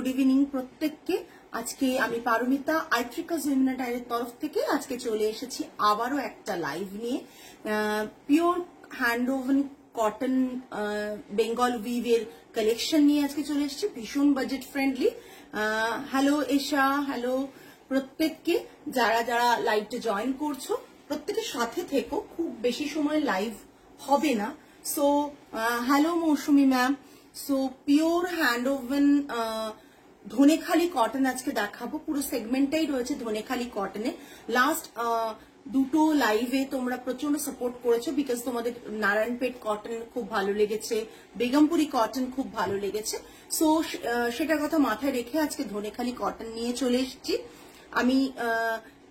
Good evening প্রত্যেককে। আজকে আমি পারমিতা আইট্রিকা জেমিনাটাইয়ের তরফ থেকে আজকে চলে এসেছি আবারও একটা লাইভ নিয়ে। Pure hand woven cotton Bengal উইভের কালেকশন নিয়ে আজকে চলে এসেছি, ভীষণ budget friendly. Hello Esha, hello প্রত্যেককে, যারা যারা লাইভটা জয়েন করছো প্রত্যেকের সাথে থেকো, খুব বেশি সময় লাইভ হবে না। So hello Mousumi ma'am. So pure hand woven Dhanekhali cotton আজকে দেখাবো, পুরো সেগমেন্টটাই রয়েছে ধনেখালি কটনে। লাস্ট দুটো লাইভে তোমরা প্রচন্ড সাপোর্ট করেছো, বিকজ তোমাদের নারায়ণপেট কটন খুব ভালো লেগেছে, বেগমপুরি কটন খুব ভালো লেগেছে। সো সেটার কথা মাথায় রেখে আজকে ধনেখালি কটন নিয়ে চলে এসেছি আমি।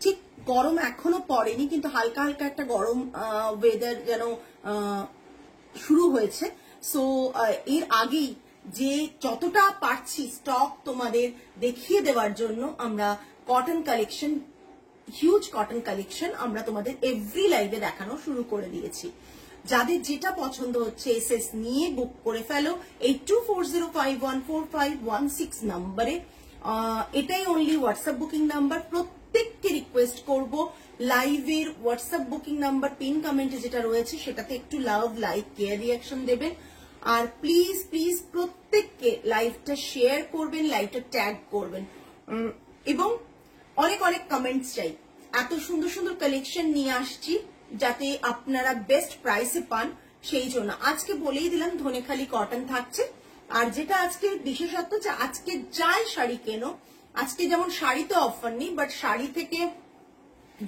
ঠিক গরম এখনো পড়েনি, কিন্তু হালকা হালকা একটা গরম ওয়েদার যেন শুরু হয়েছে। সো এর আগেই যে যতটা পারছি স্টক তোমাদের দেখিয়ে দেওয়ার জন্য আমরা cotton collection, huge cotton collection আমরা তোমাদের এভরি লাইভে দেখানো শুরু করে দিয়েছি। যাদের যেটা পছন্দ হচ্ছে এসএস নিয়ে বুক করে ফেলো 8240514516 নাম্বারে। এটাই অনলি হোয়াটসঅ্যাপ বুকিং নাম্বার। প্রত্যেককে রিকোয়েস্ট করব লাইভের হোয়াটসঅ্যাপ বুকিং নাম্বার পিন কমেন্টে যেটা রয়েছে সেটাতে একটু লাভ, লাইক, কেয়ার, রিয়াকশন দেবেন। আর প্লিজ প্লিজ প্রত্যেককে লাইভটা শেয়ার করবেন, লাইভটা ট্যাগ করবেন, এবং অনেক অনেক কমেন্টস চাই। এত সুন্দর সুন্দর কালেকশন নিয়ে আসছি যাতে আপনারা বেস্ট প্রাইসে পান, সেই জন্য আজকে বলেই দিলাম ধনেখালি কটন থাকছে। আর যেটা আজকে বিশেষত্ব, যে আজকে যাই শাড়ি কেনো, আজকে যেমন শাড়িতে অফার নেই, বাট শাড়ি থেকে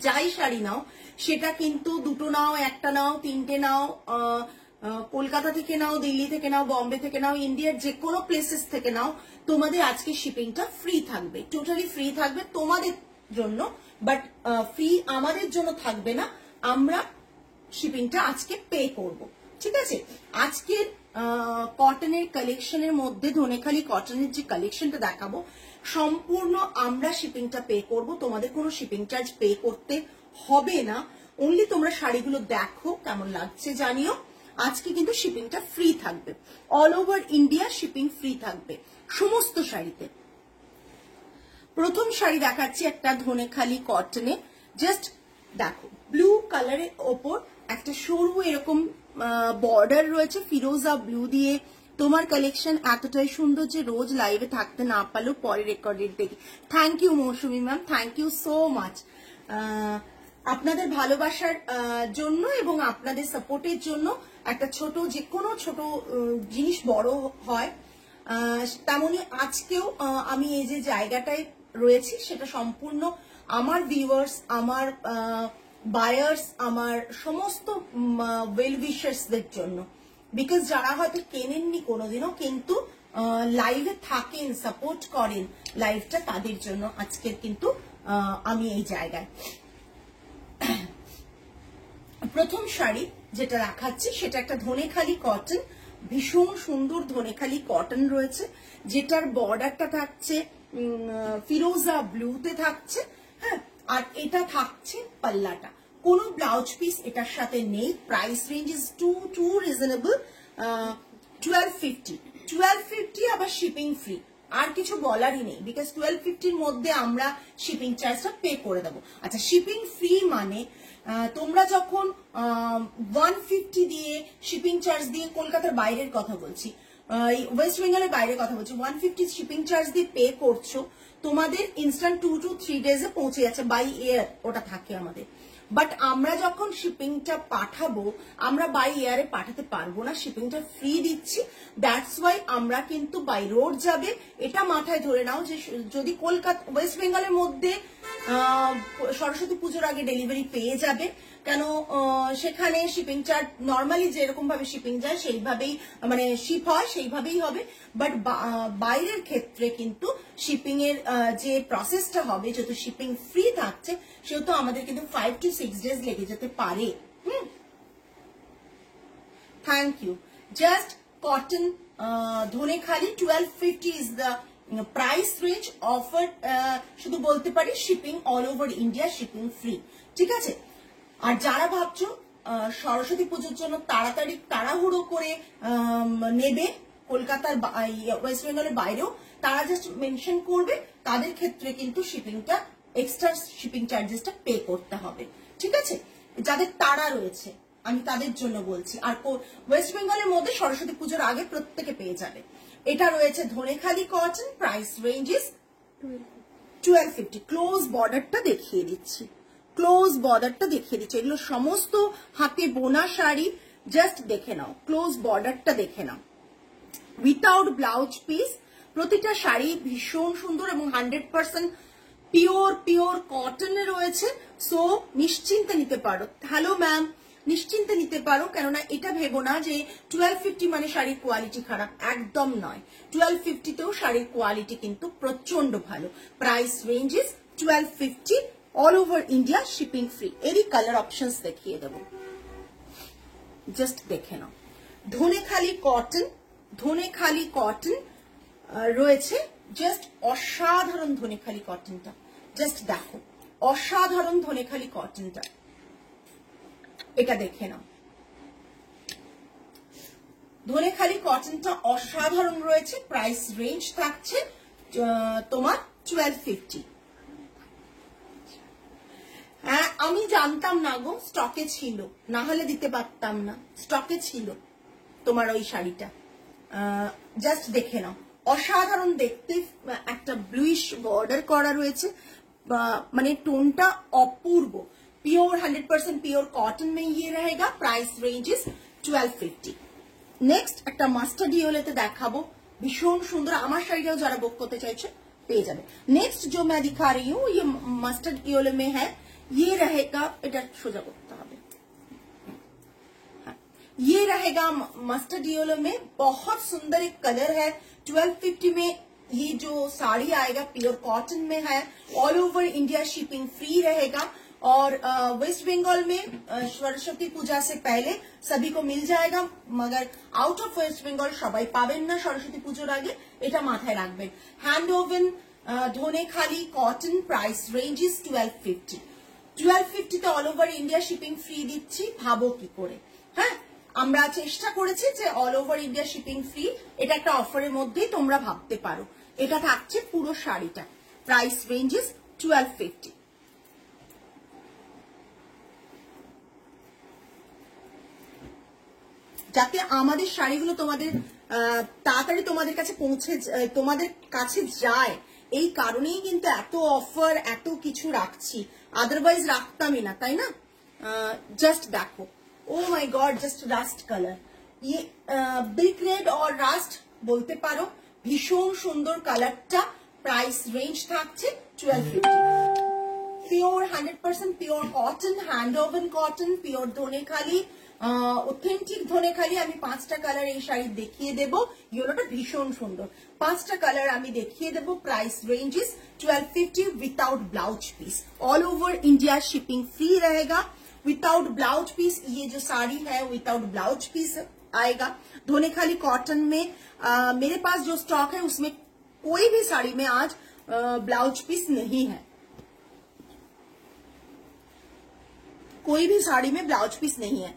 যাই শাড়ি নাও সেটা কিন্তু দুটো নাও, একটা নাও, তিনটে নাও, কলকাতা থেকে নাও, দিল্লি থেকে নাও, বম্বে থেকে নাও, ইন্ডিয়ার যে কোনো প্লেসেস থেকে নাও, তোমাদের আজকে শিপিংটা ফ্রি থাকবে, টোটালি ফ্রি থাকবে তোমাদের জন্য। বাট ফ্রি আমাদের জন্য থাকবে না, আমরা শিপিংটা আজকে পে করব, ঠিক আছে। আজকের কটনের কালেকশনের মধ্যে ধনেখালি কটনের যে কালেকশনটা দেখাবো সম্পূর্ণ আমরা শিপিংটা পে করব, তোমাদের কোনো শিপিং চার্জ পে করতে হবে না। অনলি তোমরা শাড়িগুলো দেখো, কেমন লাগছে জানিও। আজকে কিন্তু শিপিংটা ফ্রি থাকবে, all over India shipping free থাকবে সমস্ত শাড়িতে। প্রথম শাড়ি দেখাচ্ছি একটা ধনেখালি কটনে, জাস্ট দেখো ব্লু কালারের ওপর একটা সরু এরকম বর্ডার রয়েছে ফিরোজা ব্লু দিয়ে। তোমার কালেকশন এতটাই সুন্দর যে রোজ লাইভে থাকতে না পারলেও পরে রেকর্ডেড দেখি। Thank you Moushumi ma'am, thank you so much. আপনাদের ভালোবাসার জন্য এবং আপনাদের সাপোর্টের জন্য একটা ছোট, যে কোনো ছোট জিনিস বড় হয়, তেমনি আজকেও আমি এই যে জায়গাটায় রয়েছি সেটা সম্পূর্ণ আমার ভিউয়ার্স, আমার বায়ার্স, আমার সমস্ত ওয়েল উইশার্সদের জন্য। বিকজ যারা হয়তো কেনেননি কোনোদিনও কিন্তু লাইভে থাকেন, সাপোর্ট করেন লাইভটা, তাদের জন্য আজকের কিন্তু আমি এই জায়গায়। প্রথম শাড়ি যেটা দেখাচ্ছি সেটা একটা ধনেখালি কটন, ভীষণ সুন্দর ধনেখালি কটন রয়েছে, যেটার বর্ডারটা থাকছে ফিরোজা ব্লুতে থাকছে, হ্যাঁ। আর এটা থাকছে পাল্লাটা, কোনো ব্লাউজ পিস এটার সাথে নেই। Price range is too reasonable, 1250 আবার শিপিং ফ্রি। আর কিছু বলারই নেই, বিকজ 1250-র মধ্যে আমরা শিপিং চার্জটা পে করে দেবো। আচ্ছা, শিপিং ফ্রি মানে তোমরা যখন 150 দিয়ে শিপিং চার্জ দিয়ে, কলকাতার বাইরের কথা বলছি, ওয়েস্ট বেঙ্গলের বাইরের কথা বলছি, 150 শিপিং চার্জ দিয়ে পে করছো, তোমাদের ইনস্ট্যান্ট 2 to 3 ডেজে পৌঁছে যাচ্ছে, বাই এয়ার ওটা থাকে আমাদের। বাট আমরা যখন শিপিংটা পাঠাবো, আমরা বাই এয়ারে পাঠাতে পারবো না, শিপিংটা ফ্রি দিচ্ছি। দ্যাটস ওয়াই আমরা কিন্তু বাই রোড যাবে, এটা মাথায় ধরে নাও। যে যদি কলকাতা, ওয়েস্ট বেঙ্গলের মধ্যে সরস্বতী পুজোর আগে ডেলিভারি পেয়ে যাবে, কেন সেখানে শিপিং চার্জ নর্মালি যেরকম ভাবে শিপিং যায় সেইভাবেই, মানে শিপ হয় সেইভাবেই হবে। বাট বাইরের ক্ষেত্রে কিন্তু শিপিং এর যে প্রসেসটা হবে, যেহেতু শিপিং ফ্রি থাকছে, সেহেতু আমাদের কিন্তু 5 to 6 ডেজ লেগে যেতে পারে। Thank you. Just cotton Dhanekhali 1250 is the price range offer. শুধু বলতে পারি shipping all over India shipping free, ঠিক আছে। আর যারা ভাবছো সরস্বতী পুজোর জন্য তাড়াতাড়ি তাড়াহুড়ো করে নেবে কলকাতার ওয়েস্ট বেঙ্গলের বাইরেও, তারা জাস্ট মেনশন করবে, তাদের ক্ষেত্রে কিন্তু শিপিংটা এক্সট্রা শিপিং চার্জেসটা পে করতে হবে, ঠিক আছে? যাদের তারা রয়েছে আমি তাদের জন্য বলছি। আর ওয়েস্ট বেঙ্গলের মধ্যে সরস্বতী পুজোর আগে প্রত্যেকে পেয়ে যাবে। এটা রয়েছে Dhanekhali cotton, price ranges 1250। Close বর্ডারটা দেখিয়ে দিচ্ছি, ক্লোজ বর্ডারটা দেখিয়ে দিচ্ছি। এগুলো সমস্ত হাতে বোনা শাড়ি, জাস্ট দেখে নাও, ক্লোজ বর্ডারটা দেখে নাও, উইথাউট ব্লাউজ পিস। প্রতিটা শাড়ি ভীষণ সুন্দর এবং 100% পিওর কটনে রয়েছে। সো নিশ্চিন্তে নিতে পারো। হ্যালো ম্যাম, নিশ্চিন্তে নিতে পারো, কেননা এটা ভেবো না যে 1250 মানে শাড়ির কোয়ালিটি খারাপ, একদম নয়। 1250তেও শাড়ির কোয়ালিটি কিন্তু প্রচন্ড ভালো। Price ranges 1250, all over India shipping free. এরই কালার অপশনস দেখিয়ে দেবো, জাস্ট দেখে নাও। ধনেখালি কটন, ধনেখালি কটন রয়েছে, জাস্ট অসাধারণ ধনেখালি কটনটা, জাস্ট দেখো অসাধারণ ধনেখালি কটনটা, এটা দেখে নাও। ধনেখালি কটনটা অসাধারণ রয়েছে। প্রাইস রেঞ্জ থাকছে তোমার 1250। হ্যাঁ আমি জানতাম না গো, স্টকে ছিল, না হলে দিতে পারতাম না, স্টকে ছিল তোমার ওই শাড়িটা। জাস্ট দেখে নাও, অসাধারণ দেখতে, একটা ব্লুইশ বর্ডার করা রয়েছে, মানে টোনটা অপূর্ব। प्योर 100% प्योर कॉटन में ये रहेगा। Price range is 1250। नेक्स्ट একটা মাস্টার্ড ইয়েলোতে দেখাবো, ভীষণ সুন্দর। আমার শাড়িটাও যারা বুক করতে চাইছে পেয়ে যাবে। नेक्स्ट जो मैं दिखा रही हूँ ये मस्टर्ड येलो में है, ये रहेगा, এটা সোজা করতে হবে, ये रहेगा मस्टर्ड येलो में, बहुत सुंदर एक कलर है। 1250 में ये जो साड़ी आएगा प्योर कॉटन में है, all over India shipping free रहेगा। और वेस्ट बंगाल में सरस्वती पूजा से पहले सभी को मिल जाएगा, मगर आउट ऑफ वेस्ट बंगाल सबाई पाबेन ना सरस्वती पूजोर आगे, এটা মাথায় রাখবেন। Hand woven Dhanekhali cotton, price range is 1250। 1250 তে all over India shipping free দিচ্ছি, ভাবো কি করে। হ্যাঁ আমরা চেষ্টা করেছি যে all over India shipping free, এটা একটা অফারের মধ্যেই তোমরা ভাবতে পারো। এটা থাকছে পুরো শাড়িটা, প্রাইস রেঞ্জ ইজ 1250। যাতে আমাদের শাড়িগুলো তোমাদের তাড়াতাড়ি তোমাদের কাছে পৌঁছে, তোমাদের কাছে যায়, এই কারণেই কিন্তু এত অফার এত কিছু রাখছি, আদারওয়াইজ রাখতামই না, তাই না? জাস্ট দেখো, oh my God, just rust colour, ये ব্রিক রেড और রাস্ট বলতে পারো, ভীষণ সুন্দর কালারটা। প্রাইস রেঞ্জ থাকছে 1250। Pure 100% pure cotton, hand woven cotton, pure Dhanekhali, authentic Dhanekhali. আমি 5টা কালার এই শাড়ি দেখিয়ে দেব, ইয়েলোটা ভীষণ সুন্দর। 5টা কালার আমি দেখিয়ে দেব। Price range is 1250 without blouse piece, all over India shipping free रहेगा। विदाउट ब्लाउज पीस ये जो साड़ी है विदाउट ब्लाउज पीस आएगा। धनेखाली कॉटन में मेरे पास जो स्टॉक है उसमें कोई भी साड़ी में आज ब्लाउज पीस नहीं है, कोई भी साड़ी में ब्लाउज पीस नहीं है।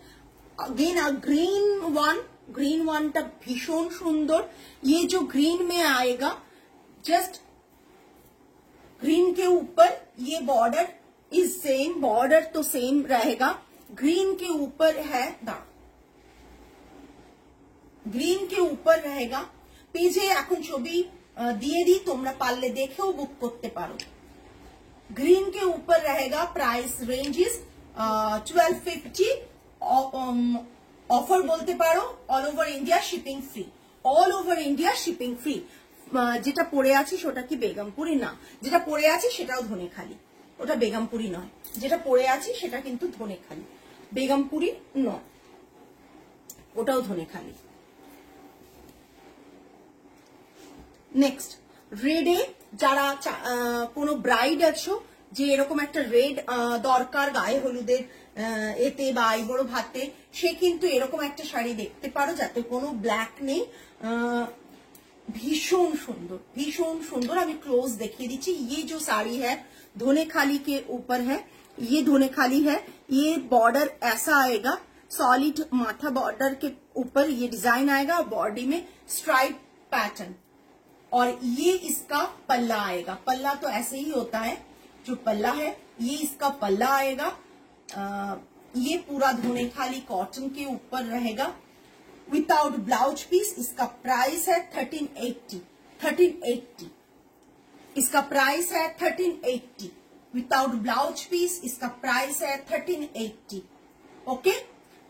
अगेन ग्रीन वन टा भीषण सुंदर। ये जो ग्रीन में आएगा, जस्ट ग्रीन के ऊपर ये बॉर्डर इज सेम, बॉर्डर तो सेम रहेगा। ग्रीन के ऊपर है ग्रीन के ऊपर रहेगा। पेजे এখন ছবি দিয়ে दी, তোমরা পারলে দেখেও বুক করতে পারো। ग्रीन के ऊपर रहेगा। Price range is 1250। অফার বলতে পারো, all over India shipping free, all over India shipping free. যেটা পরে আছি সেটা কি বেগমপুরি না, যেটা পরে আছি সেটাও ধনেখালি, ওটা বেগমপুরি নয়। যেটা পরে আছি সেটা কিন্তু ধনেখালি, বেগমপুরি নয়, ওটাও ধনেখালি। নেক্সট রেডে যারা কোনো ব্রাইড আছো যে এরকম একটা রেড দরকার গায়ে হলুদের এতে বা আইবুড়ো ভাতে, সে কিন্তু এরকম একটা শাড়ি দেখতে পারো যাতে কোনো ব্ল্যাক নেই। भीषण सुंदर, भीषण सुंदर। अभी क्लोज देखिए दीजिए। ये जो साड़ी है धनेखाली के ऊपर है, ये धनेखाली है। ये बॉर्डर ऐसा आएगा, सॉलिड माथा बॉर्डर के ऊपर ये डिजाइन आएगा, बॉडी में स्ट्राइप पैटर्न, और ये इसका पल्ला आएगा। पल्ला तो ऐसे ही होता है, जो पल्ला है ये इसका पल्ला आएगा। ये पूरा धोने खाली कॉटन के ऊपर रहेगा विदाउट ब्लाउज पीस। इसका प्राइस है 1380। 1380 इसका प्राइस है 1380 विदाउट ब्लाउज पीस। इसका प्राइस है 1380। ओके,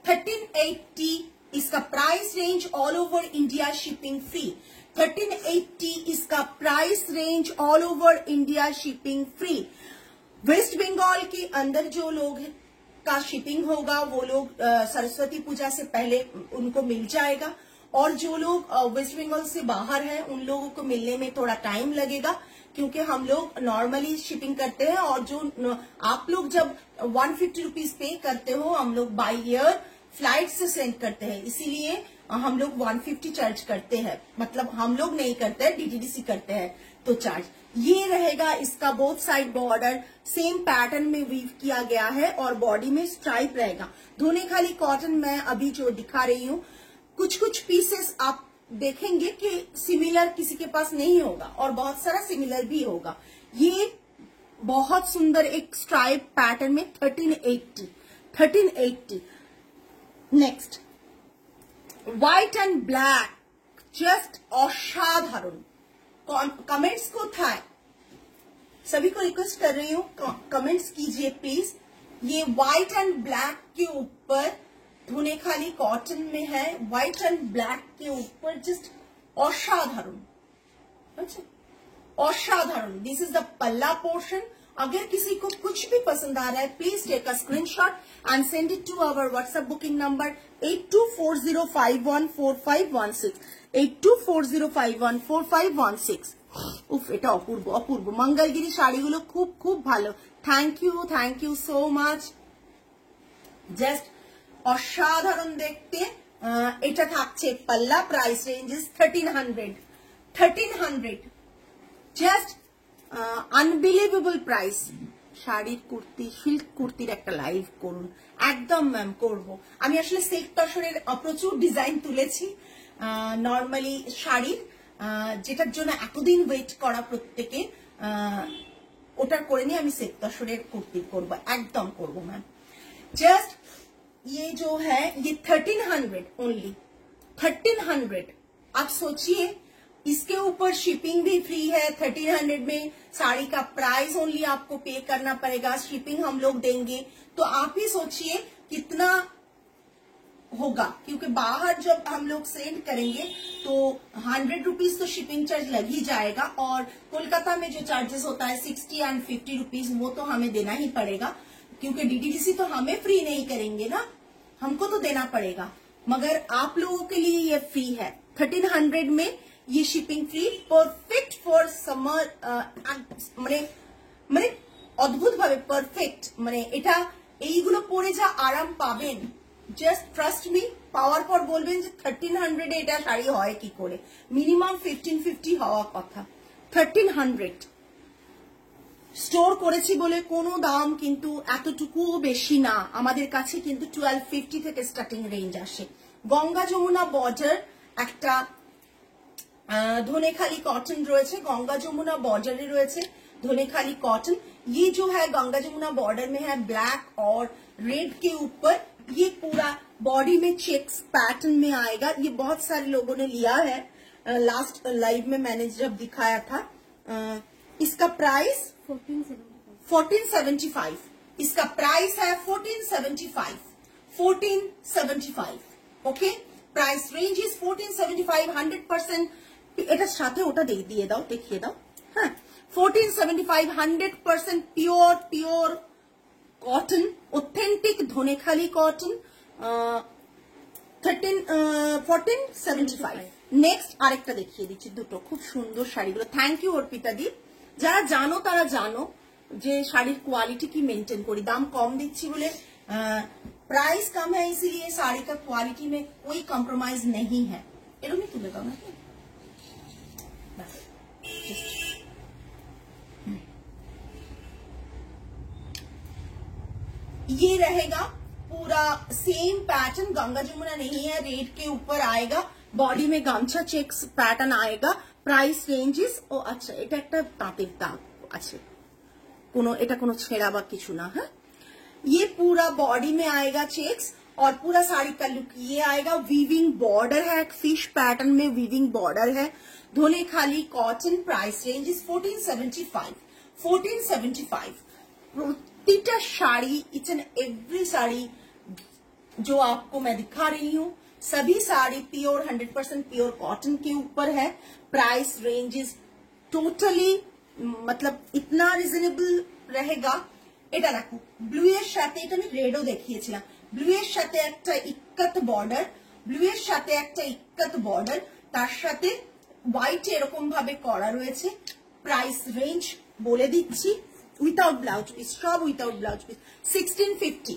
1380 इसका price range, all over India shipping free. 1380 इसका price range, all over India shipping free. West Bengal के अंदर जो लोग का शिपिंग होगा वो लोग सरस्वती पूजा से पहले उनको मिल जाएगा, और जो लोग वेस्ट बंगाल से बाहर हैं उन लोगों को मिलने में थोड़ा टाइम लगेगा, क्योंकि हम लोग नॉर्मली शिपिंग करते हैं। और जो आप लोग जब 150 रुपीज पे करते हो, हम लोग बाय एयर फ्लाइट से सेंड करते हैं, इसीलिए हम लोग 150 चार्ज करते हैं। मतलब हम लोग नहीं करते हैं, डीटीडीसी करते हैं तो चार्ज। ये रहेगा इसका both side border, same pattern में वीव किया गया है और बॉडी में स्ट्राइप रहेगा। धोने खाली कॉटन मैं अभी जो दिखा रही हूँ, कुछ कुछ पीसेस आप देखेंगे कि सिमिलर किसी के पास नहीं होगा और बहुत सारा सिमिलर भी होगा। ये बहुत सुंदर एक स्ट्राइप पैटर्न में 1380। Next white and black, just असाधारण। कमेंट्स को था, सभी को रिक्वेस्ट कर रही हूँ कमेंट्स कीजिए प्लीज। ये व्हाइट एंड ब्लैक के ऊपर धोने खाली कॉटन में है, व्हाइट एंड ब्लैक के ऊपर, जस्ट असाधारण, असाधारण। This is the palla portion. अगर किसी को कुछ भी पसंद आ रहा है, please take a screenshot and send it to our WhatsApp booking number 8240514516 8240514516। উফ, এটা অপূর্ব অপূর্ব। মঙ্গলগিরি শাড়িগুলো খুব খুব ভালো। Thank you so much. Just অসাধারণ দেখতে। এটা থাকছে পাল্লা, price range is 1300। Just unbelievable price. শাড়ির কুর্তি, সিল্ক কুর্তির একটা লাইভ করুন। একদম ম্যাম করব। আমি আসলে সিল্ক তসরের প্রচুর ডিজাইন তুলেছি নর্মালি শাড়ির, যেটার জন্য এতদিন ওয়েট করা প্রত্যেকে, ওটা করে নিয়ে আমি সিল্ক তসরের কুর্তি করব, একদম করব ম্যাম। जस्ट ये जो है ये 1300 ओनली, 1300। आप सोचिए इसके ऊपर शिपिंग भी फ्री है। 1300 में साड़ी का प्राइस ओनली आपको पे करना पड़ेगा, शिपिंग हम लोग देंगे। तो आप ही सोचिए कितना होगा, क्योंकि बाहर जब हम लोग सेंड करेंगे तो 100 रुपीज तो शिपिंग चार्ज लग ही जाएगा, और कोलकाता में जो चार्जेस होता है 60 एंड 50 रुपीज वो तो हमें देना ही पड़ेगा, क्योंकि डीटीडीसी तो हमें फ्री नहीं करेंगे ना, हमको तो देना पड़ेगा। मगर आप लोगों के लिए ये फ्री है। 1300 में ये shipping free, perfect for summer. মানে অদ্ভুত ভাবে পারফেক্ট। মানে এটা এইগুলো পরে যা আরাম পাবেন, জাস্ট ট্রাস্ট মি, পাওয়ার পর বলবেন যে 1300 এটা শাড়ি হয় কি করে। মিনিমাম 1550 হওয়া কথা। 1300 স্টোর করেছি বলে কোনো দাম কিন্তু এতটুকুও বেশি না। আমাদের কাছে কিন্তু 1250 থেকে স্টার্টিং রেঞ্জ আসে। গঙ্গা যমুনা বর্ডার একটা धोने खाली कॉटन रही है, गंगा जमुना बॉर्डर रही धोने खाली कॉटन। ये जो है गंगा जमुना बॉर्डर में है, ब्लैक और रेड के ऊपर। ये पूरा बॉडी में चेक्स पैटर्न में आएगा। ये बहुत सारे लोगों ने लिया है, लास्ट लाइव में मैंने जब दिखाया था। इसका प्राइस 1475। इसका प्राइस है 1475। Okay, price range is 1475। 100% এটার সাথে ওটা দিয়ে দাও, দেখিয়ে দাও। হ্যাঁ, 1475 100% pure cotton, authentic Dhanekhali cotton. 1475। Next আরেকটা দেখিয়ে দিচ্ছি, দুটো খুব সুন্দর শাড়িগুলো। Thank you Arpita di. যারা জানো তারা জানো যে শাড়ির কোয়ালিটি কি মেনটেন করি। দাম কম দিচ্ছি বলে, प्राइस कम है इसीलिए साड़ी का क्वालिटी में कोई कॉम्प्रोमाइज नहीं है। एरम ही तुलेगा ना। ये रहेगा पूरा सेम पैटर्न, गंगा जमुना नहीं है, रेड के ऊपर आएगा, बॉडी में गामछा चेक्स पैटर्न आएगा। প্রাইস রেঞ্জেস, ও আচ্ছা এটা একটা তাঁতের দাগ আছে, এটা কোনো ছেঁড়া বা কিছু না। हाँ, ये पूरा बॉडी में आएगा चेक्स और पूरा साड़ी का लुक ये आएगा। वीविंग बॉर्डर है, फिश पैटर्न में वीविंग बॉर्डर है। धोने खाली कॉटन। Price range is 1475। 1475 প্রতিটা sari, each and every sari जो आपको मैं दिखा रही हूँ, सभी साड़ी प्योर 100% प्योर कॉटन के ऊपर है। प्राइस रेंज इज टोटली मतलब इतना रिजनेबल रहेगा। এটা দেখো ব্লু এর সাথে, এটা আমি রেডও দেখিয়েছিলাম, ব্লু এর সাথে একটা ইক্কাত বর্ডার, ব্লু এর সাথে একটা ইক্কাত বর্ডার, তার সাথে হোয়াইট এরকম ভাবে করা রয়েছে। প্রাইস রেঞ্জ বলে দিচ্ছি, উইথাউট ব্লাউজ পিস, সব without blouse piece, 1650।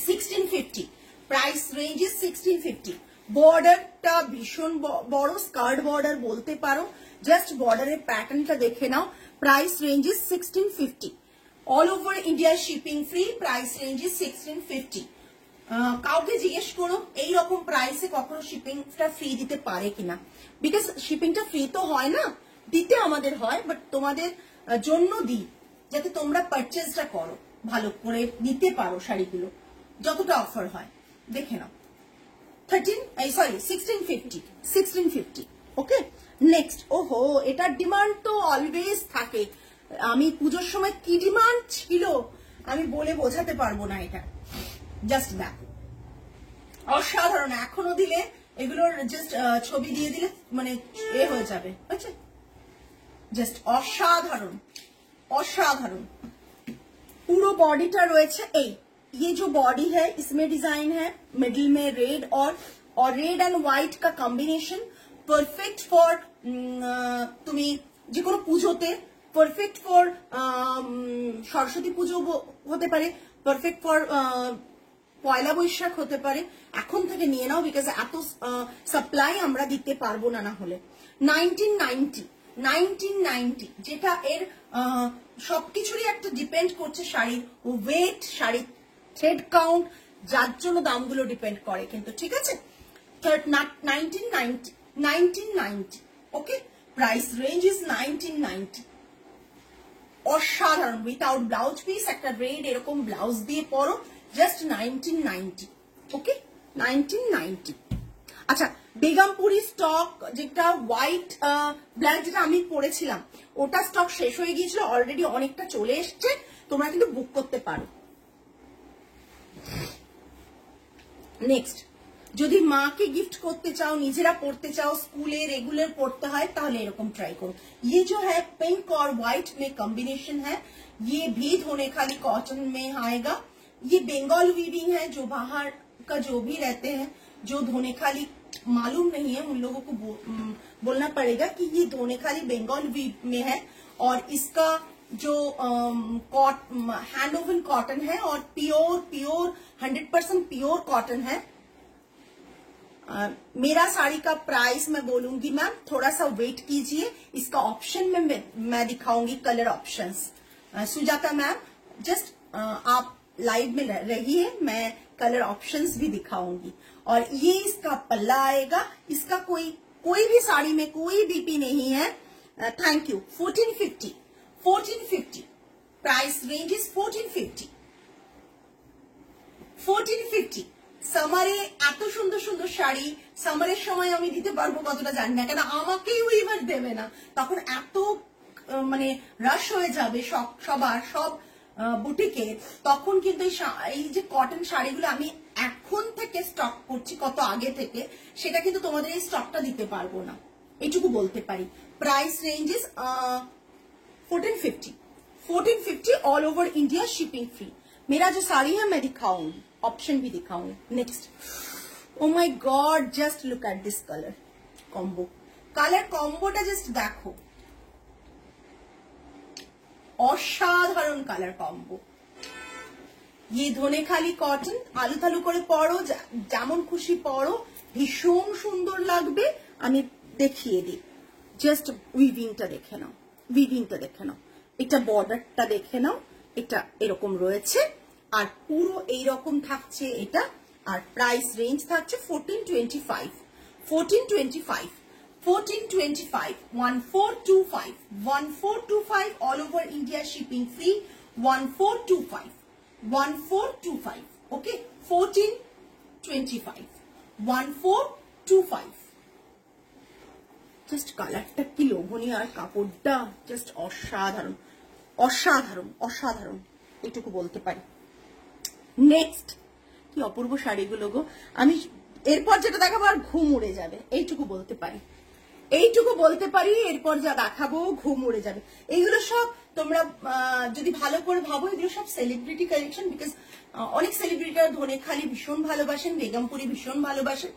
1650 price range is 1650। বর্ডারটা ভীষণ বড়, স্কার্ট বর্ডার বলতে পারো, জাস্ট বর্ডারের প্যাটার্নটা দেখে নাও। Price range is 1650। All over India shipping free. Price range is 1650। কাউকে জিজ্ঞেস করো এইরকম প্রাইসে কখনো শিপিংটা ফ্রি দিতে পারে কিনা, বিকজ শিপিংটা ফ্রি তো হয় না, দিতে আমাদের হয়, বাট তোমাদের জন্য দিই যাতে তোমরা পারচেজটা করো, ভালো করে নিতে পারো শাড়িগুলো, যতটা অফার হয় দেখে নাও। 1650। 1650 ওকে। নেক্সট, ওহো এটার ডিমান্ড তো অলওয়েজ থাকে। আমি পুজোর সময় কি ডিমান্ড ছিল আমি বলে বোঝাতে পারবো না। এটা জাস্ট দেখো, অসাধারণ। এখনো দিলে এগুলোর জাস্ট ছবি দিয়ে দিলে মানে এ হয়ে যাবে, বুঝছে? জাস্ট অসাধারণ, অসাধারণ। पूरा बॉडीটা রয়েছে এই, ये जो बॉडी है इसमें डिजाइन है, मिडिल में रेड और रेड एंड व्हाइट का कॉम्बिनेशन, परफेक्ट फॉर তুমি যে কোনো পুজোতে, परफेक्ट फॉर সরস্বতী পুজো হতে পারে, परफेक्ट फॉर পয়লা বৈশাখ হতে পারে। এখন থেকে নিয়ে নাও, বিকজ এত সাপ্লাই আমরা দিতে পারবো না না হলে। 1990 1990 যেটা এর সবকিছুরই একটা ডিপেন্ড করছে শাড়ির ওয়েট, শাড়ির থ্রেড কাউন্ট, যার জন্য দামগুলো ডিপেন্ড করে কিন্তু, ঠিক আছে? 1990 ওকে। Price range is 1990। অসাধারণ, উইথাউট ব্লাউজ পিস, একটা রেড এরকম ব্লাউজ দিয়ে পরো, জাস্ট 1990 ওকে। 1990। আচ্ছা, বেগমপুরি স্টক যেটা হোয়াইট ব্ল্যাক যেটা আমি পরেছিলাম, ওটা স্টক শেষ হয়ে গিয়েছিল, অলরেডি অনেকটা চলে এসছে, তোমরা কিন্তু বুক করতে পারো। নেক্সট, যদি মাকে গিফট করতে চাও, নিজেরা পড়তে চাও, স্কুলে রেগুলার পড়তে হয়, তাহলে এরকম ট্রাই করো। ये जो है पिंक और व्हाइट में कॉम्बिनेशन है, ये भी धोने खाली कॉटन में आएगा। ये बंगाल वीविंग है, जो बाहर का जो भी रहते हैं, जो धोने खाली मालूम नहीं है, उन लोगों को बोलना पड़ेगा कि ये धोने खाली बंगाल वीव में है। और इसका जो हैंड ओवन कॉटन है और प्योर 100% प्योर कॉटन है। मेरा साड़ी का प्राइस मैं बोलूंगी मैम, थोड़ा सा वेट कीजिए, इसका ऑप्शन में मैं दिखाऊंगी colour options. Sujata ma'am just आप लाइव में रहिए, मैं कलर ऑप्शंस भी दिखाऊंगी। और ये इसका पल्ला आएगा, इसका कोई भी साड़ी में कोई बीपी नहीं है। Thank you. 1450। 1450 price range is 1450। 1450 সামারে এত সুন্দর সুন্দর শাড়ি সামারের সময় আমি দিতে পারবো কতটা জানি না, কেন আমাকেই উইভার দেবে না, তখন এত মানে রাশ হয়ে যাবে সবার সব বুটিকে। তখন কিন্তু এই যে কটন শাড়িগুলো আমি এখন থেকে স্টক করছি, কত আগে থেকে, সেটা কিন্তু তোমাদের এই স্টকটা দিতে পারবো না, এইটুকু বলতে পারি। Price range is 1450। 1450 all over India shipping free. मेरा जो साड़ी है मैं दिखाऊंगी, ऑप्शन भी दिखाऊंगी। Next, oh my God, just look at this colour combo. Colour कॉम्बोटा जस्ट देखो, অসাধারণ কালার কম্বো। ये ধনে খালি কটন, আলু থালু করে পরো, যেমন খুশি পরো, ভীষণ সুন্দর লাগবে। আমি দেখিয়ে দিই, জাস্ট উইভিংটা দেখে নাও, উইভিংটা দেখে নাও, এটা বর্ডারটা দেখে নাও, এটা এরকম রয়েছে, আর পুরো এইরকম থাকছে এটা। আর প্রাইস রেঞ্জ থাকছে 1425। 1425 1425, 1425, 1425 all over India shipping free, 1425, 1425, okay, 1425, 1425. Just কালারটা কি লোভনীয় আর কাপড়টা জাস্ট অসাধারণ অসাধারণ অসাধারণ, এইটুকু বলতে পারি। নেক্সট, কি অপূর্ব শাড়িগুলো গো, আমি এরপর যেটা দেখাবো আর ঘুম উড়ে যাবে, এইটুকু বলতে পারি, এইটুকু বলতে পারি। এরপর যা দেখাবো ঘুম উড়ে যাবে। এইগুলো সব তোমরা যদি ভালো করে ভাবো, এগুলো সব সেলিব্রিটি কালেকশন, বিকজ অনেক সেলিব্রিটিরা ধনেখালি ভীষণ ভালোবাসেন, বেগমপুরি ভীষণ ভালোবাসেন,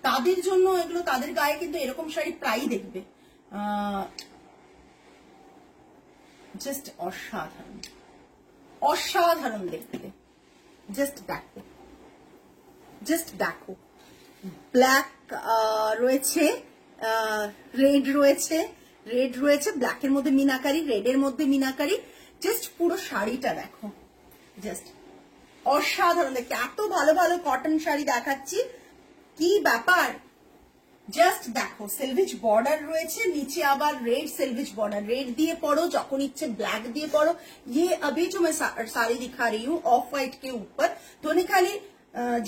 তাদের জন্য এগুলো, তাদের গায়ে কিন্তু এরকম শাড়ি প্রায়ই দেখবে। জাস্ট অসাধারণ অসাধারণ দেখতে, জাস্ট দেখো, জাস্ট দেখো। ব্ল্যাক রয়েছে, রেড রয়েছে, রেড রয়েছে, ব্ল্যাকের মধ্যে মিনাকারি, রেডের মধ্যে মিনাকারি, জাস্ট পুরো শাড়িটা দেখো, জাস্ট অসাধারণ দেখতে। এত ভালো ভালো কটন শাড়ি দেখাচ্ছি, কি ব্যাপার, জাস্ট দেখো। সেলভেজ বর্ডার রয়েছে, নিচে আবার রেড সেলভেজ বর্ডার, রেড দিয়ে पढ़ो, যখন ইচ্ছে ब्लैक दिए पढ़ो। ये अभी जो मैं साड़ी दिखा रही हूँ ऑफ वाइट के ऊपर, धनेखाली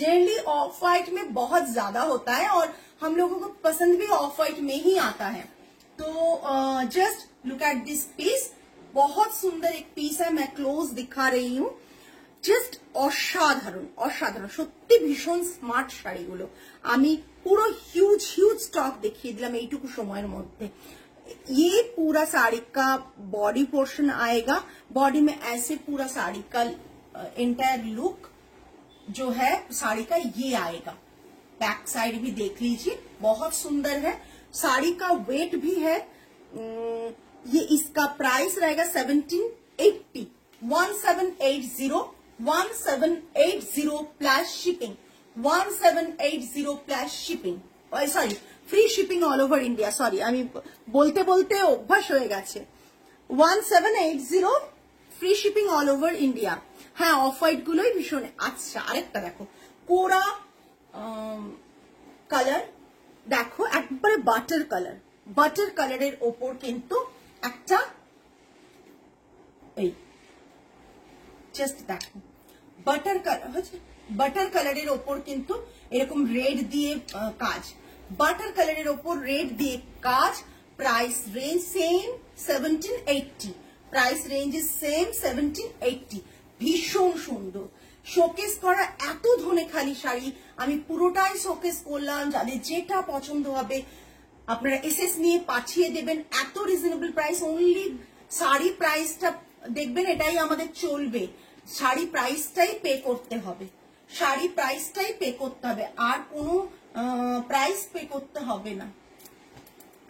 जनरली ऑफ वाइट में बहुत ज्यादा होता है और हम लोगों को पसंद भी ऑफ वाइट में ही आता है। तो just look at this piece, बहुत सुंदर एक पीस है, मैं क्लोज दिखा रही हूँ। জাস্ট অসাধারণ অসাধারণ, সত্যি ভীষণ স্মার্ট শাড়িগুলো। আমি পুরো হিউজ হিউজ স্টক দেখিয়ে দিলাম এইটুকু সময়ের মধ্যে। ये पूरा साड़ी का बॉडी पोर्शन आएगा, बॉडी में ऐसे पूरा साड़ी का एंटायर लुक जो है साड़ी का ये आएगा। बैक साइड भी देख लीजिए, बहुत सुंदर है। साड़ी का वेट भी है। ये इसका प्राइस रहेगा 1780, 1780, 1780 plus shipping, 1780 plus shipping, sorry free shipping all over India. Sorry আমি বলতে বলতে অভ্যাস হয়ে গেছে। 1780 free shipping all over India. হ্যাঁ, অফ হোয়াইট গুলোই ভীষণ। আচ্ছা, আরেকটা দেখো, কোরা কালার দেখো, একবারে বাটার কালার, বাটার কালারের ওপর কিন্তু একটা এই জাস্ট দেখো বাটার কালার হচ্ছে, বাটার কালারের ওপর কিন্তু এরকম রেড দিয়ে কাজ, বাটার কালারের ওপর রেড দিয়ে কাজ। Price range same 1780, price range is same 1780। ভীষণ সুন্দর শোকেস করা এত ধনেখালি শাড়ি, আমি পুরোটাই শোকেস করলাম। যাদের যেটা পছন্দ হবে আপনারা এসএস নিয়ে পাঠিয়ে দেবেন। এত রিজনেবল প্রাইস, অনলি শাড়ি প্রাইসটা দেখবেন, এটাই আমাদের চলবে। শাড়ি প্রাইসটাই পে করতে হবে, শাড়ি প্রাইসটাই পে করতে হবে, আর কোনো প্রাইস পে করতে হবে না।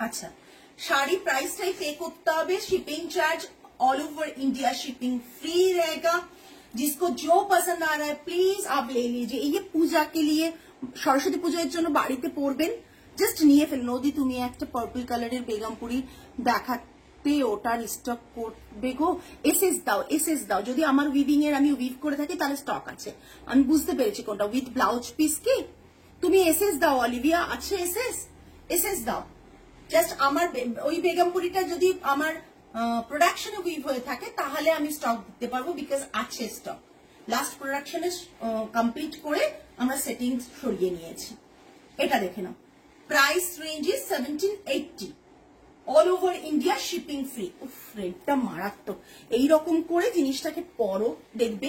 अच्छा, শাড়ি প্রাইসটাই পে করতে হবে। Shipping charge all over India shipping free रहेगा। जिसको जो पसंद आ रहा है प्लीज आप ले लीजिए। ये पूजा के लिए, সরস্বতী পূজার জন্য বাড়িতে পরবেন, জাস্ট নিয়ে ফেলুন। নদী, তুমি একটা পার্পল কালারের বেগমপুরি দেখাতে, ওটার স্টক করবে গো। এসএস দাও, এসএস দাও। যদি আমার উইভিং এর আমি উইভ করে থাকি তাহলে স্টক আছে, আমি বুঝতে পেরেছি কোনটা। উইথ ব্লাউজ পিস কি তুমি এসএস দাও অলিভিয়া, আছে এসএস, এসএস দাও। জাস্ট আমার ওই বেগমপুরিটা যদি আমার প্রোডাকশনে উইভ হয়ে থাকে তাহলে আমি স্টক দিতে পারবো, বিকজ আছে স্টক। লাস্ট প্রোডাকশনে কমপ্লিট করে আমরা সেটিংস সরিয়ে নিয়েছি। এটা দেখে নাও, price range is 1780, all over India shipping free. উফ, রেটটা মারাত্মক। এইরকম করে জিনিসটাকে পরো, দেখবে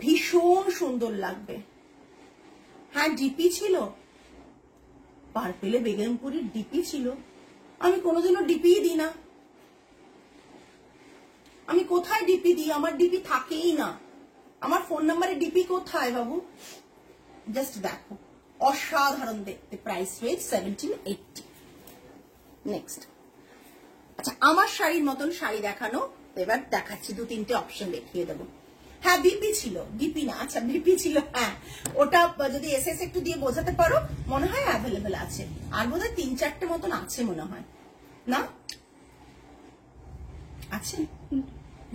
ভীষণ সুন্দর লাগবে। হ্যাঁ, ডিপি ছিল, পার্পেলে বেগমপুরির ডিপি ছিল। আমি কোনোদিনও ডিপি দিই না। আমি কোথায় ডিপি দিই? আমার ডিপি থাকেই না। আমার ফোন নাম্বারে ডিপি কোথায় বাবু? জাস্ট দেখো, অসাধারণ দেখতে। Price range 1780। নেক্সট, আচ্ছা, আমার শাড়ির মতন শাড়ি দেখানো, এবার দেখাচ্ছি। দু তিনটে অপশন দেখিয়ে দেবো। হ্যাঁ, বিপি ছিল, ডিপি না। আচ্ছা, বিপি ছিল। হ্যাঁ, ওটা যদি এসএস একটু দিয়ে বোঝাতে পারো, মনে হয় অ্যাভেলেবেল আছে। আর বোধহয় 3-4টে মতন আছে মনে হয়, না আছে,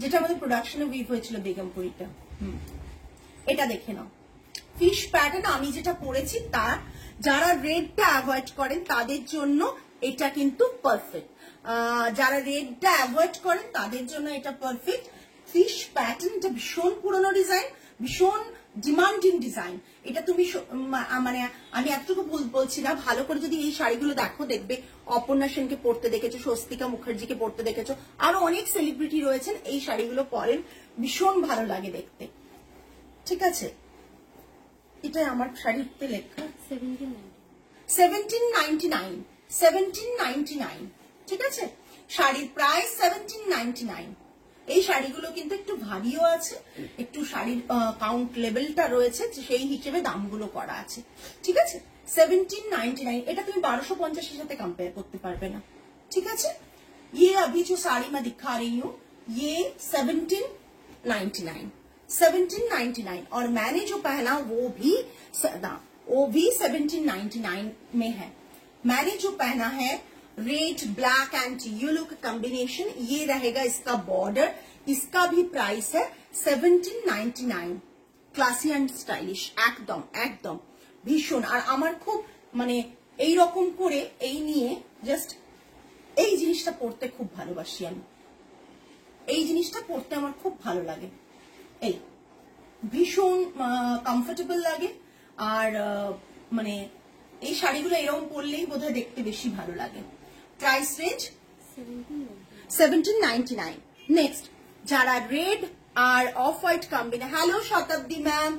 যেটা আমাদের প্রোডাকশনে উইভ হয়েছিল বেগমপুরিটা। এটা দেখে নাও, ফিশ প্যাটার্ন। আমি যেটা পরেছি তার, যারা রেডটা অ্যাভয়েড করেন তাদের জন্য এটা কিন্তু পারফেক্ট। যারা রেডটা অ্যাভয়েড করেন তাদের জন্য এটা পারফেক্ট। ফিশ প্যাটার্ন, এটা ভীষণ পুরনো ডিজাইন, ভীষণ ডিমান্ডিং ডিজাইন। এটা তুমি মানে আমি এতটুকু ভুল বলছি না, ভালো করে যদি এই শাড়িগুলো দেখো দেখবে অপর্ণা সেনকে পরতে দেখেছো, স্বস্তিকা মুখার্জিকে পরতে দেখেছো, আরো অনেক সেলিব্রিটি রয়েছেন এই শাড়িগুলো পরেন, ভীষণ ভালো লাগে দেখতে। ঠিক আছে, এটাই আমার শাড়িতে লেখা 1799, 1799। ঠিক আছে, শাড়ির প্রাইস 1799। এই শাড়িগুলো কিন্তু একটু ভারীও আছে, একটু শাড়ির কাউন্ট লেভেলটা রয়েছে, সেই হিসেবে দামগুলো করা আছে। ঠিক আছে, 1799। এটা তুমি 1250 সাথে কম্পেয়ার করতে পারবে না। ঠিক আছে, ये अभी जो साड़ी मैं दिखा रही हूँ ये 1799, 1799। और मैंने जो पहना वो भी 1799 में है। मैंने जो पहना है रेड ब्लैक एंड येलो का कॉम्बिनेशन, ये रहेगा इसका बॉर्डर। इसका भी प्राइस है 1799। क्लासी एंड स्टाइलिश, एकदम एकदम भीषण। और আমার খুব মানে এই রকম করে এই নিয়ে জাস্ট এই জিনিসটা পড়তে খুব ভালোবাসি আমি, এই জিনিসটা পড়তে আমার খুব ভালো লাগে। এই ভীষণ কমফোর্টেবল লাগে। আর মানে এই শাড়িগুলো এরকম পরলেই বোধহয় দেখতে বেশি ভালো লাগে। Price range 1799। নেক্সট, যারা red R off white combination, hello Shatabdi ma'am,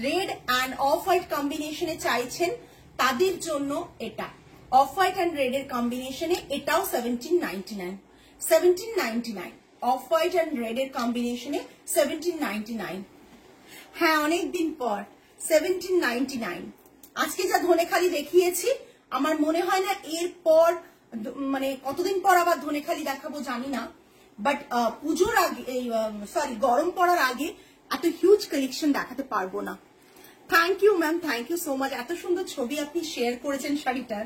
red and off white কম্বিনেশনে চাইছেন তাদের জন্য এটা অফ হোয়াইট অ্যান্ড রেড এর কম্বিনেশনে এটাও 1799, 1799। অফ হোয়াইট অ্যান্ড রেড এর কম্বিনেশনে 1799। হ্যাঁ, অনেকদিন পর 1799। আজকে যা ধনেখালি দেখিয়েছি আমার মনে হয় না এরপর মানে কতদিন পর আবার ধনেখালি দেখাবো জানি না, বাট পুজোর আগে সরি গরম পড়ার আগে এত হিউজ কালেকশন দেখাতে পারবো না। Thank you ma'am, thank you so much. এত সুন্দর ছবি আপনি শেয়ার করেছেন শাড়িটার,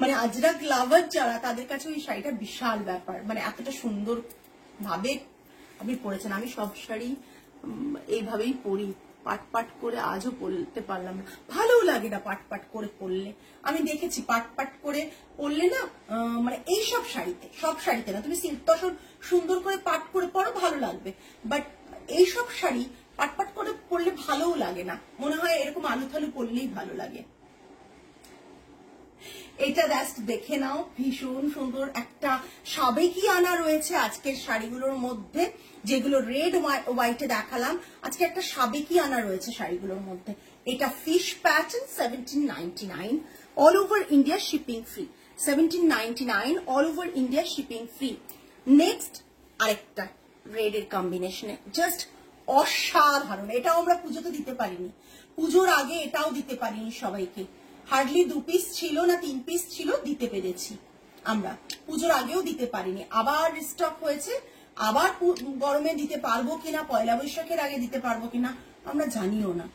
মানে আজরাক লাভার যারা তাদের কাছে ওই শাড়িটা বিশাল ব্যাপার, মানে এতটা সুন্দর ভাবে আপনি পরেছেন। আমি সব শাড়ি এইভাবেই পরি, পাট পাট করে আজও পরতে পারলাম না, ভালো লাগে না পাট পাট করে পরলে। আমি দেখেছি পাট পাট করে পরলে না মানে এই সব শাড়িতে, সব শাড়িতে না, তুমি সিল্ক তসর সুন্দর করে পাট করে পরো ভালো লাগবে, বাট এই সব শাড়ি পাট পাট করে পরলে ভালোও লাগে না, মনে হয় এরকম আলু থালু পরলেই ভালো লাগে। এটা জাস্ট দেখে নাও, ভীষণ সুন্দর একটা সাবেকি আনা রয়েছে আজকের শাড়িগুলোর মধ্যে, যেগুলো রেড হোয়াইটে দেখালাম, আজকে একটা সাবেকি আনা রয়েছে শাড়িগুলোর মধ্যে। এটা fish pattern, 1799, all over India shipping free, 1799 all over India shipping free. Next আরেকটা রেড এর কম্বিনেশনে জাস্ট অসাধারণ, এটাও আমরা পুজোতে দিতে পারিনি, পুজোর আগে এটাও দিতে পারিনি সবাইকে, হার্ডলি 2 পিস ছিল না 3 পিস ছিল, দিতে পেরেছি আমরা, পুজোর আগেও দিতে পারিনি, আবার রিস্টক হয়েছে, আবার গরমে দিতে পারবো কিনা, পয়লা বৈশাখের আগে দিতে পারবো কিনা আমরা জানিও না।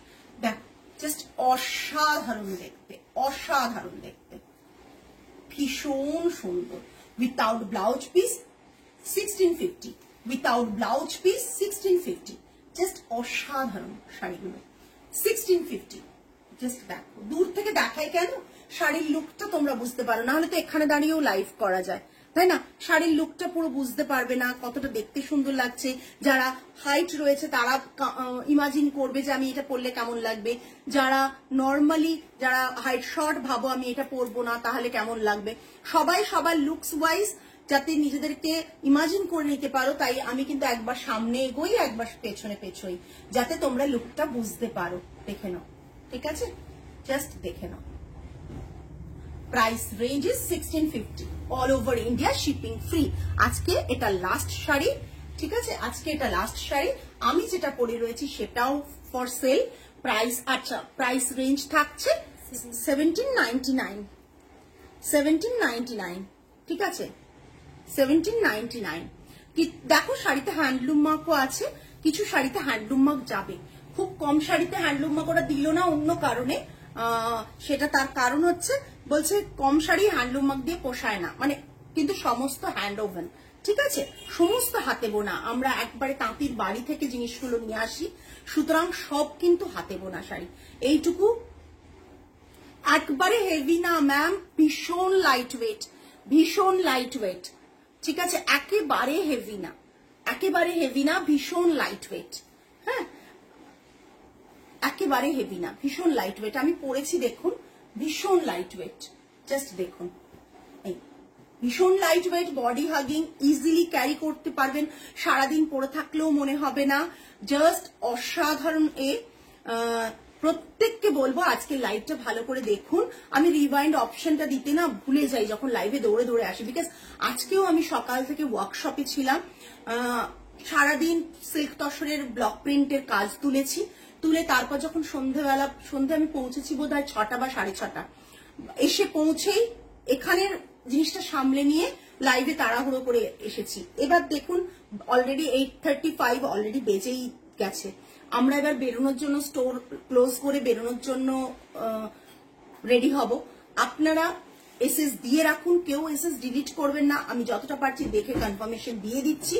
দেখ জাস্ট অসাধারণ দেখতে, অসাধারণ দেখতে, ভীষণ সুন্দর। Without blouse piece 1650, without blouse piece 1650, just অসাধারণ শাড়িগুলো 1650। জাস্ট দেখো, দূর থেকে দেখাই কেন, শাড়ির লুকটা তোমরা বুঝতে পারো, না হলে তো এখানে দাঁড়িয়েও লাইভ করা যায়, তাই না? শাড়ির লুকটা পুরো বুঝতে পারবে না কতটা দেখতে সুন্দর লাগছে। যারা হাইট রয়েছে তারা ইমাজিন করবে যে আমি এটা পরলে কেমন লাগবে, যারা নর্মালি যারা হাইট শর্ট ভাবো আমি এটা পরবো না তাহলে কেমন লাগবে, সবাই সবার লুকস ওয়াইজ যাতে নিজেদেরকে ইমাজিন করে নিতে পারো, তাই আমি কিন্তু একবার সামনে এগোই একবার পেছনে পেছোই, যাতে তোমরা লুকটা বুঝতে পারো। দেখে নাও, ঠিক আছে, জাস্ট দেখে নাও। Price range is 1650, all over India shipping free. আজকে এটা লাস্ট শাড়ি, ঠিক আছে, আজকে এটা লাস্ট শাড়ি, আমি যেটা পরে রয়েছি সেটাও ফর সেল। প্রাইস আচ্ছা, প্রাইস রেঞ্জ থাকছে 1799, 1799, ঠিক আছে, 1799। দেখো শাড়িতে হ্যান্ডলুম মার্কও আছে, কিছু শাড়িতে হ্যান্ডলুম মার্ক যাবে, খুব কম শাড়িতে হ্যান্ডলুম মার্ক ওরা দিল না অন্য কারণে, সেটা তার কারণ হচ্ছে বলছে কম শাড়ি হ্যান্ডলুম মার্ক দিয়ে পোষায় না, মানে কিন্তু সমস্ত হ্যান্ড ওভেন, ঠিক আছে, সমস্ত হাতে বোনা, আমরা একবারে তাঁতির বাড়ি থেকে জিনিসগুলো নিয়ে আসি, সুতরাং সব কিন্তু হাতে বোনা শাড়ি। এইটুকু একবারে হেভি না ম্যাম, ভীষণ লাইট ওয়েট, ভীষণ লাইট ওয়েট, ঠিক আছে, একেবারে হেভি না, একেবারে হেভি না, ভীষণ লাইট ওয়েট। হ্যাঁ, একেবারে হেভি না, ভীষণ লাইট ওয়েট। আমি পরেছি দেখুন, ভীষণ লাইট ওয়েট, জাস্ট দেখুন, এই ভীষণ light weight, body hugging, easily carry করতে পারবেন, সারাদিন পরে থাকলেও মনে হবে না, জাস্ট অসাধারণ। প্রত্যেককে বলবো আজকে লাইভটা ভালো করে দেখুন। আমি রিওয়াইন্ড অপশনটা দিতে না ভুলে যাই যখন লাইভে দৌড়ে দৌড়ে আসি, বিকজ আজকেও আমি সকাল থেকে ওয়ার্কশপে ছিলাম, সারাদিন সিল্ক তসরের ব্লক প্রিন্টের কাজ তুলেছি, তুলে তারপর যখন সন্ধে আমি পৌঁছেছি বোধ হয় 6টা বা 6:30, এসে পৌঁছেই এখানের জিনিসটা সামলে নিয়ে লাইভে তাড়াহুড়ো করে এসেছি। এবার দেখুন অলরেডি 8:35 অলরেডি বেজেই গেছে। আমরা এবার বেরোনোর জন্য, স্টোর ক্লোজ করে বেরোনোর জন্য রেডি হব। আপনারা এসএস দিয়ে রাখুন, কেউ এসএস ডিলিট করবেন না, আমি যতটা পারছি দেখে কনফার্মেশন দিয়ে দিচ্ছি।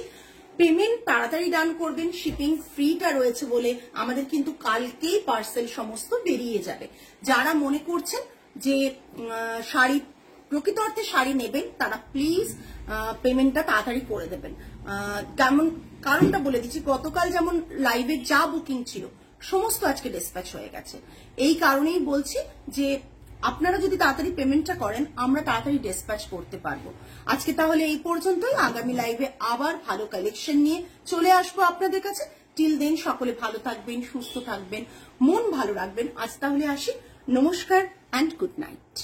পেমেন্ট তাড়াতাড়ি ডান করবেন, শিপিং ফ্রিটা রয়েছে বলে আমাদের কিন্তু কালকেই পার্সেল সমস্ত বেরিয়ে যাবে। যারা মনে করছেন যে শাড়ি, প্রকৃত অর্থে শাড়ি নেবেন, তারা প্লিজ পেমেন্টটা তাড়াতাড়ি করে দেবেন। কেমন কারণটা বলে দিচ্ছি, গতকাল যেমন লাইভে যা বুকিং ছিল সমস্ত আজকে ডিসপ্যাচ হয়ে গেছে। এই কারণেই বলছি যে আপনারা যদি তাড়াতাড়ি পেমেন্টটা করেন আমরা তাড়াতাড়ি ডিসপ্যাচ করতে পারবো। আজকে তাহলে এই পর্যন্তই, আগামী লাইভে আবার ভালো কালেকশন নিয়ে চলে আসবো আপনাদের কাছে। টিল দেন সকলে ভালো থাকবেন, সুস্থ থাকবেন, মন ভালো রাখবেন। আজ তাহলে আসি, নমস্কার অ্যান্ড গুড নাইট।